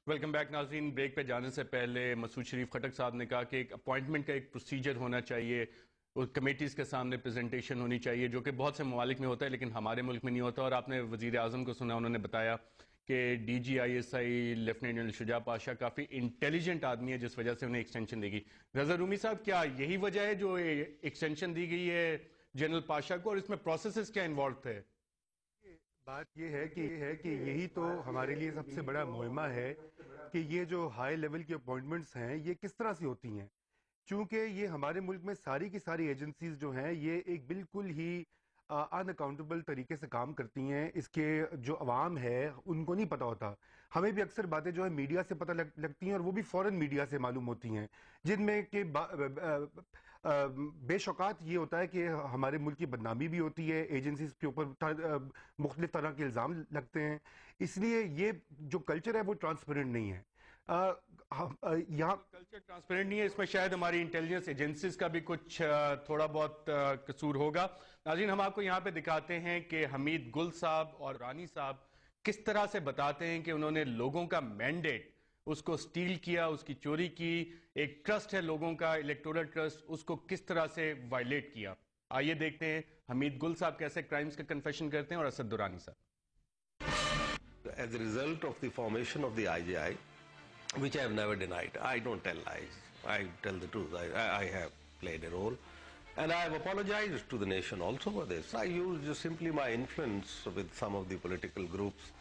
Welcome back ناظرین. Break پہ جانے سے پہلے مسعود شریف خٹک صاحب نے کہا کہ ایک اپوائنٹمنٹ کا ایک پروسیجر ہونا چاہیے اور کمیٹیز کے سامنے پریزنٹیشن ہونی چاہیے، جو کہ بہت سے ممالک میں ہوتا ہے لیکن ہمارے ملک میں نہیں ہوتا. اور آپ نے وزیر اعظم کو سنا، انہوں نے بتایا کہ D G I S I lieutenant general Shuja Pasha کافی انٹیلیجنٹ آدمی ہے، جس وجہ سے انہیں ایکسٹینشن دی گئی. رضا رومی صاحب، کیا یہی وجہ ہے جو ایکسٹینشن دی گئی ہے جنرل پاشا کو، اور اس میں پروسیسز کیا انوالو تھے؟ بات یہ ہے کہ یہی تو ہمارے لیے سب سے بڑا معمہ ہے کہ یہ جو ہائی لیول کی اپوائنٹمنٹس ہیں یہ کس طرح سے ہوتی ہیں. چونکہ یہ ہمارے ملک میں ساری کی ساری ایجنسیز جو ہیں یہ ایک بالکل ہی ان اکاؤنٹیبل طریقے سے کام کرتی ہیں. اس کے جو عوام ہے ان کو نہیں پتا ہوتا. ہمیں بھی اکثر باتیں جو ہے میڈیا سے پتہ لگتی ہیں، اور وہ بھی فوراً میڈیا سے معلوم ہوتی ہیں، جن میں کہ بے شکات یہ ہوتا ہے کہ ہمارے ملک کی بدنامی بھی ہوتی ہے، ایجنسیز کے اوپر مختلف طرح کے الزام لگتے ہیں. اس لیے یہ جو کلچر ہے وہ ٹرانسپیرنٹ نہیں ہے. یہاں کلچر ٹرانسپیرنٹ نہیں ہے، اس میں شاید ہماری انٹیلیجنس ایجنسیز کا بھی کچھ تھوڑا بہت قصور ہوگا. ناظرین، ہم آپ کو یہاں پہ دکھاتے ہیں کہ حمید گل صاحب اور رانی صاحب کس طرح سے بتاتے ہیں کہ انہوں نے لوگوں کا مینڈیٹ اس کو سٹیل کیا، اس کی چوری کی. ایک ٹرسٹ ہے لوگوں کا، الیکٹورل ٹرسٹ، اس کو کس طرح سے وائلیٹ کیا. آئیے دیکھتے ہیں حمید گل صاحب کیسے کرائمز کا کنفیشن کرتے ہیں، اور اسد درانی صاحب. As a result of the formation of the IGI, which I have never denied, I don't tell lies, I tell the truth. I have played a role, and I have apologized to the nation also for this. I used just simply my influence with some of the political groups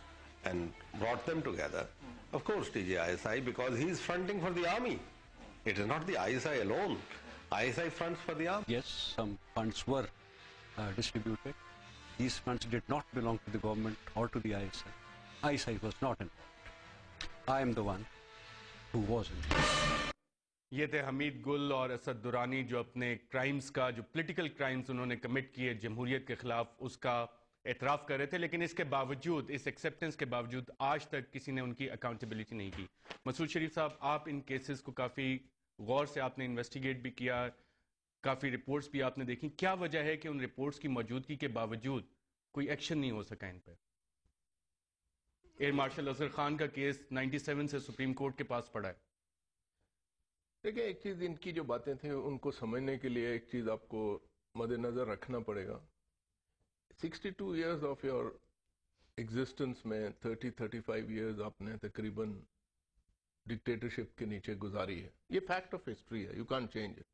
and brought them together. Of course, TJISI, because he is fronting for the army. It is not the ISI alone. ISI fronts for the army. Yes, some funds were distributed. These funds did not belong to the government or to the ISI. ISI was not involved. I am the one who was involved. یہ تھے حمید گل اور اسد درانی، جو اپنے crimes کا، جو political crimes انہوں نے commit کیے جمہوریت کے خلاف، اس کا اعتراف کر رہے تھے. لیکن اس کے باوجود، اس ایکسیپٹنس کے باوجود، آج تک کسی نے ان کی اکاؤنٹیبلٹی نہیں کی. مسعود شریف صاحب، آپ ان کیسز کو کافی غور سے آپ نے انویسٹیگیٹ بھی کیا، کافی رپورٹس بھی آپ نے دیکھی. کیا وجہ ہے کہ ان رپورٹس کی موجودگی کے باوجود کوئی ایکشن نہیں ہو سکا ان پہ؟ ایئر مارشل اظہر خان کا کیس 97 سے سپریم کورٹ کے پاس پڑا ہے. دیکھیں، ایک چیز، ان کی جو باتیں تھیں ان کو سمجھنے کے لیے ایک چیز آپ کو مد نظر رکھنا پڑے گا. 62 ایئرز آف یور ایگزسٹنس میں 35 ایئرز آپ نے تقریباً ڈکٹیٹرشپ کے نیچے گزاری ہے. یہ فیکٹ آف ہسٹری ہے، یو کانٹ چینج اٹ.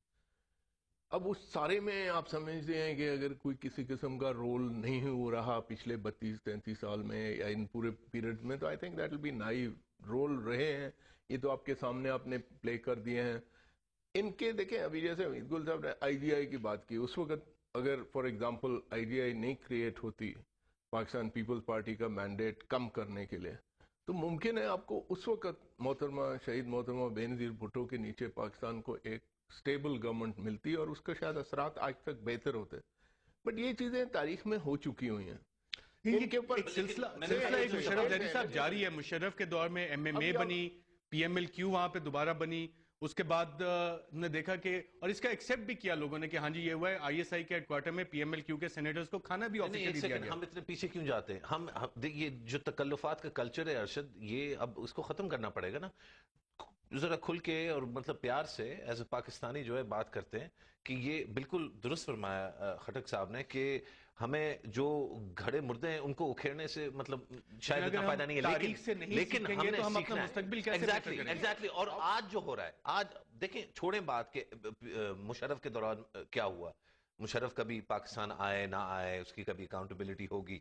اب اس سارے میں آپ سمجھتے ہیں کہ اگر کوئی کسی قسم کا رول نہیں ہو رہا پچھلے 32-33 سال میں یا ان پورے پیریڈ میں، تو I think that will be naive. رول رہے ہیں، یہ تو آپ کے سامنے آپ نے پلے کر دیے ہیں. ان کے دیکھیں، ابھی جیسے حمید گل صاحب نے آئی جی آئی کی بات کی، اس وقت اگر فار ایگزامپل آئی جی آئی نہیں کریٹ ہوتی پاکستان پیپلز پارٹی کا مینڈیٹ کم کرنے کے لیے، تو ممکن ہے آپ کو اس وقت شہید محترمہ بے نظیر بھٹو کے نیچے پاکستان کو ایک سٹیبل گورنمنٹ ملتی اور اس کا شاید اثرات آج تک بہتر ہوتے. بٹ یہ چیزیں تاریخ میں ہو چکی ہوئی ہیں. ان کے اوپر سلسلہ ایک مشرف دہلی صاحب جاری ہے. مشرف کے دور میں ایم ایم اے بنی، پی ایم ایل کیو وہاں پہ دوبارہ بنی. اس کے بعد نے دیکھا کہ، اور اس کا ایکسیپٹ بھی کیا لوگوں نے کہ ہاں جی یہ ہوا ہے. آئی ایس آئی کے ہیڈ کوارٹر میں پی ایم ایل کیو کے سینیٹرز کو کھانا بھی آفیشلی دیا گیا. ہم اتنے پیچھے کیوں جاتے ہیں؟ ہم یہ جو تکلفات کا کلچر ہے ارشد، یہ اب اس کو ختم کرنا پڑے گا نا. ذرا کھل کے اور مطلب پیار سے ایز اے پاکستانی جو ہے بات کرتے ہیں کہ یہ بالکل درست فرمایا خٹک صاحب نے کہ ہمیں جو گھڑے مردے ہیں ان کو اکھیڑنے سے مطلب شاید اتنا فائدہ نہیں ہے، لیکن ہم نے سیکھنا ہے. ایگزیکٹلی. اور آج جو ہو رہا ہے، آج دیکھیں، چھوڑیں بات کہ مشرف کے دوران کیا ہوا. مشرف کبھی پاکستان آئے نہ آئے، اس کی کبھی اکاؤنٹیبلٹی ہوگی،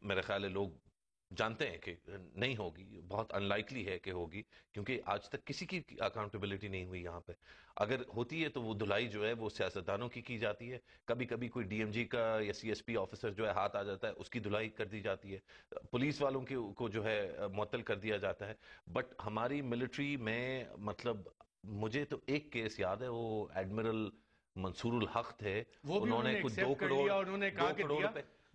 میرے خیال ہے لوگ جانتے ہیں کہ نہیں ہوگی، بہت ان لائکلی ہے کہ ہوگی، کیونکہ آج تک کسی کی اکاؤنٹیبلٹی نہیں ہوئی یہاں پہ. اگر ہوتی ہے تو وہ دھلائی جو ہے وہ سیاستدانوں کی جاتی ہے. کبھی کبھی کوئی ڈی ایم جی کا یا سی ایس پی آفیسر جو ہے ہاتھ آ جاتا ہے، اس کی دھلائی کر دی جاتی ہے. پولیس والوں کو جو ہے معطل کر دیا جاتا ہے. بٹ ہماری ملٹری میں مطلب مجھے تو ایک کیس یاد ہے، وہ ایڈمرل منصور الحق تھے. انہوں نے کچھ 2 کروڑ روپے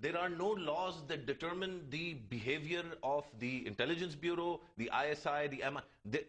There are no laws that determine the behavior of the intelligence bureau, the ISI, the MI.